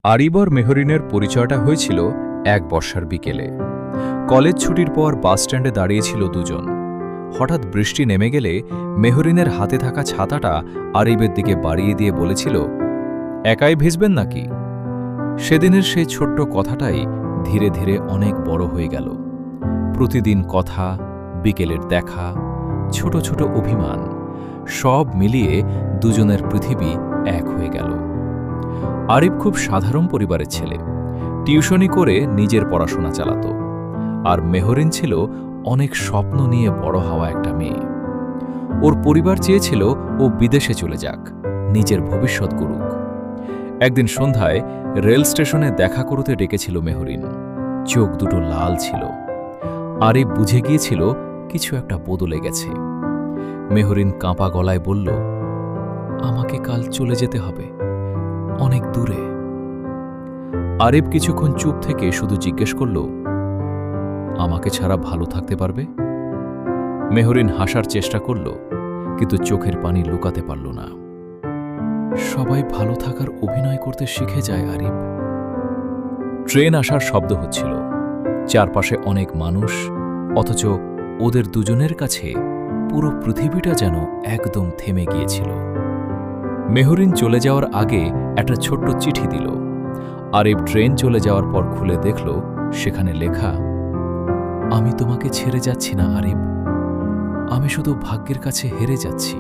আরিব আর মেহরিনের পরিচয়টা হয়েছিল এক বর্ষার বিকেলে। কলেজ ছুটির পর বাসস্ট্যান্ডে দাঁড়িয়েছিল দুজন। হঠাৎ বৃষ্টি নেমে গেলে মেহরিনের হাতে থাকা ছাতাটা আরিবের দিকে বাড়িয়ে দিয়ে বলেছিল, একাই ভিজবেন নাকি? সেদিনের সেই ছোট্ট কথাটাই ধীরে ধীরে অনেক বড় হয়ে গেল। প্রতিদিন কথা, বিকেলের দেখা, ছোট ছোট অভিমান, সব মিলিয়ে দুজনের পৃথিবী এক হয়ে গেল। আরিব খুব সাধারণ পরিবারের ছেলে, টিউশনি করে নিজের পড়াশোনা চালাত। আর মেহরিন ছিল অনেক স্বপ্ন নিয়ে বড় হওয়া একটা মেয়ে। ওর পরিবার চেয়েছিল ও বিদেশে চলে যাক, নিজের ভবিষ্যৎ গড়ুক। একদিন সন্ধ্যায় রেল স্টেশনে দেখা করতে ডেকেছিল মেহরিন। চোখ দুটো লাল ছিল। আরিব বুঝে গিয়েছিল কিছু একটা বদলে গেছে। মেহরিন কাঁপা গলায় বলল, আমাকে কাল চলে যেতে হবে, অনেক দূরে। আরিব কিছুক্ষণ চুপ থেকে শুধু জিজ্ঞেস করল, আমাকে ছাড়া ভালো থাকতে পারবে? মেহরিন হাসার চেষ্টা করল, কিন্তু চোখের পানি লুকাতে পারল না। সবাই ভালো থাকার অভিনয় করতে শিখে যায় আরিব। ট্রেন আসার শব্দ হচ্ছিল, চারপাশে অনেক মানুষ, অথচ ওদের দুজনের কাছে পুরো পৃথিবীটা যেন একদম থেমে গিয়েছিল। মেহরিন চলে যাওয়ার আগে একটা ছোট্ট চিঠি দিল। আরিব ট্রেন চলে যাওয়ার পর খুলে দেখল, সেখানে লেখা, আমি তোমাকে ছেড়ে যাচ্ছি না আরিব, আমি শুধু ভাগ্যের কাছে হেরে যাচ্ছি।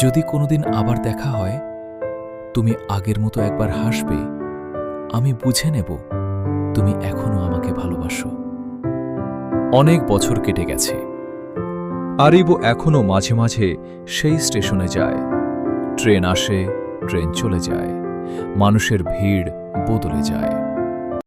যদি কোনোদিন আবার দেখা হয়, তুমি আগের মতো একবার হাসবে, আমি বুঝে নেব তুমি এখনো আমাকে ভালোবাসো। অনেক বছর কেটে গেছে। আরিবও এখনো মাঝে মাঝে সেই স্টেশনে যায়। ট্রেন আসে, ট্রেন চলে যায়, মানুষের ভিড় বদলে যায়।